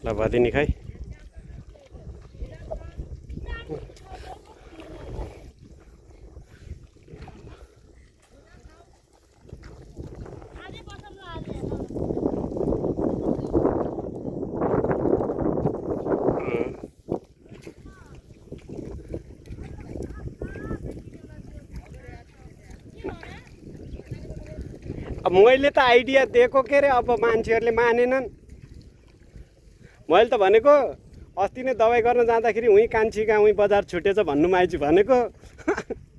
ल भदिनी खै अब मैले त आइडिया दिएको के अरे अब मान्छेहरूले मानेनन् मैले त भनेको अस्ति नै दबाई गर्न जाँदाखेरि उहीँ कान्छीका उहीँ बजार छुटेछ भन्नुमा आइछु भनेको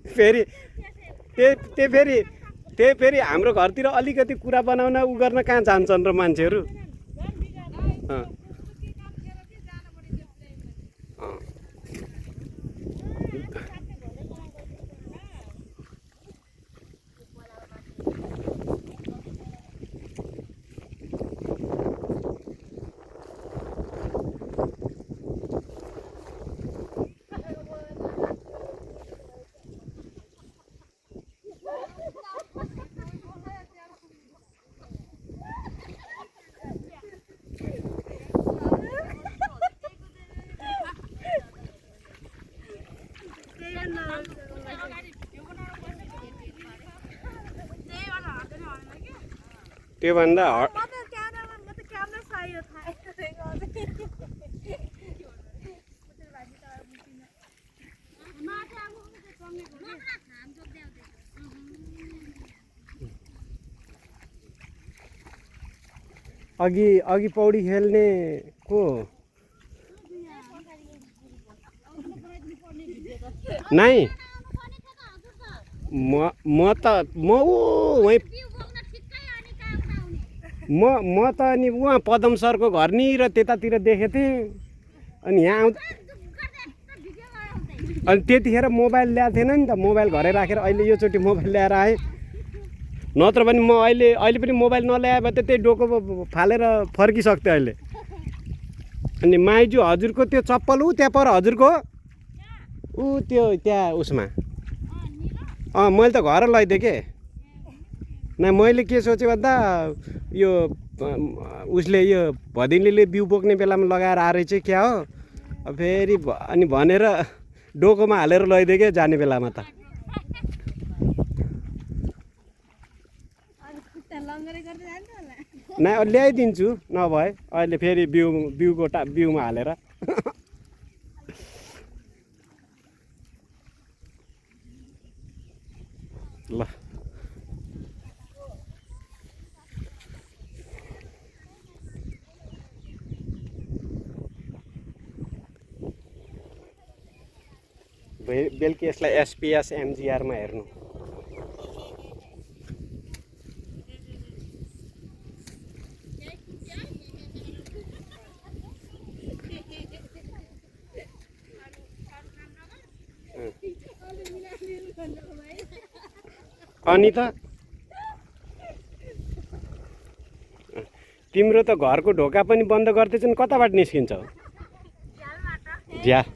फेरि त्यही फेरि हाम्रो घरतिर अलिकति कुरा बनाउन उ गर्न कहाँ जान्छन् र मान्छेहरू त्योभन्दा अघि पौडी खेल्ने को नाइ म त अनि उहाँ पदम सरको घर नि र त्यतातिर देखेको थिएँ अनि यहाँ आउँदा अनि त्यतिखेर मोबाइल ल्याएको थिएन नि त मोबाइल घरै राखेर अहिले योचोटि मोबाइल ल्याएर आएँ नत्र पनि म अहिले पनि मोबाइल नल्याए भए त त्यही डोको फालेर फर्किसक्थेँ अहिले अनि माइजू हजुरको त्यो चप्पल त्यहाँ पर हजुरको त्यो त्यहाँ उसमा मैले त घर लैदिएँ के न मैले के सोचेँ भन्दा यो उसले यो भदिनीले बिउ बोक्ने बेलामा लगाएर आएर चाहिँ क्या हो फेरि अनि भनेर डोकोमा हालेर लैदिएँ के जाने बेलामा त न ल्याइदिन्छु नभए अहिले फेरि बिउको बिउमा हालेर ल बेलुकी यसलाई एसपिएस एमजिआरमा हेर्नु अनि त तिम्रो त घरको ढोका पनि बन्द गर्दैछन् कताबाट निस्किन्छौ झ्याल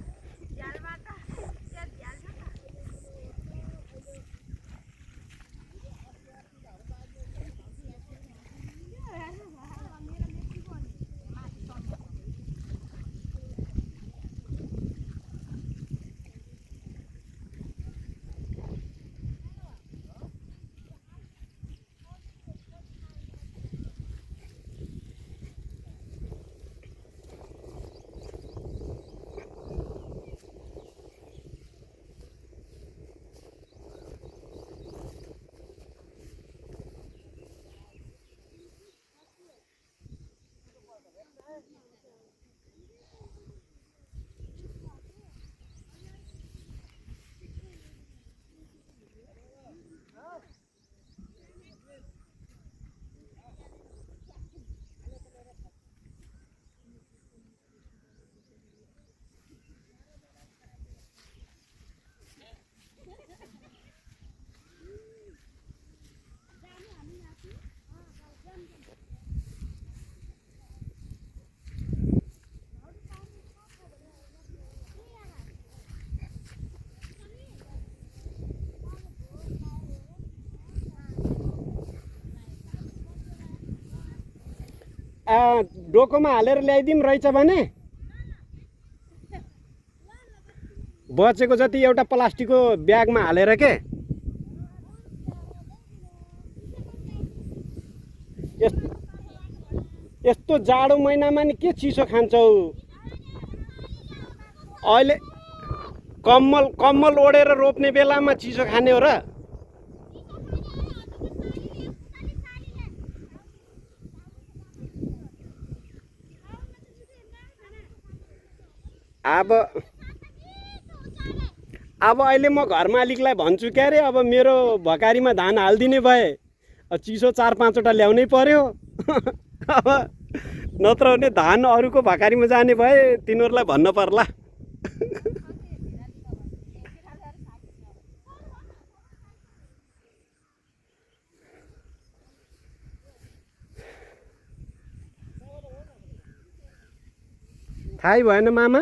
डोकोमा हालेर ल्याइदिउँ रहेछ भने बचेको जति एउटा प्लास्टिकको ब्यागमा हालेर के यस्तो जाडो महिनामा नि के चिसो खान्छौ अहिले कम्मल ओढेर रोप्ने बेलामा चिसो खाने हो र अब अहिले म घर मालिकलाई भन्छु क्या अरे अब मेरो भकारीमा धान हालिदिने भए चिसो 4-5वटा ल्याउनै पर्यो अब नत्र भने धान अरूको भकारीमा जाने भए तिनीहरूलाई भन्न पर्ला थाहै भएन मामा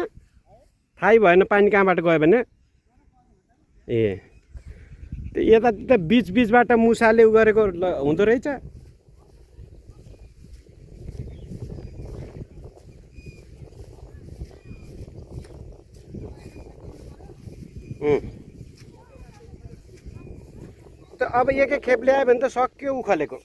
थाहै भएन पानी कहाँबाट गयो भने ए त्यो यता बिचबाट मुसाले उ गरेको हुँदो रहेछ त अब एक खेप ल्यायो भने त सक्यो उखलेको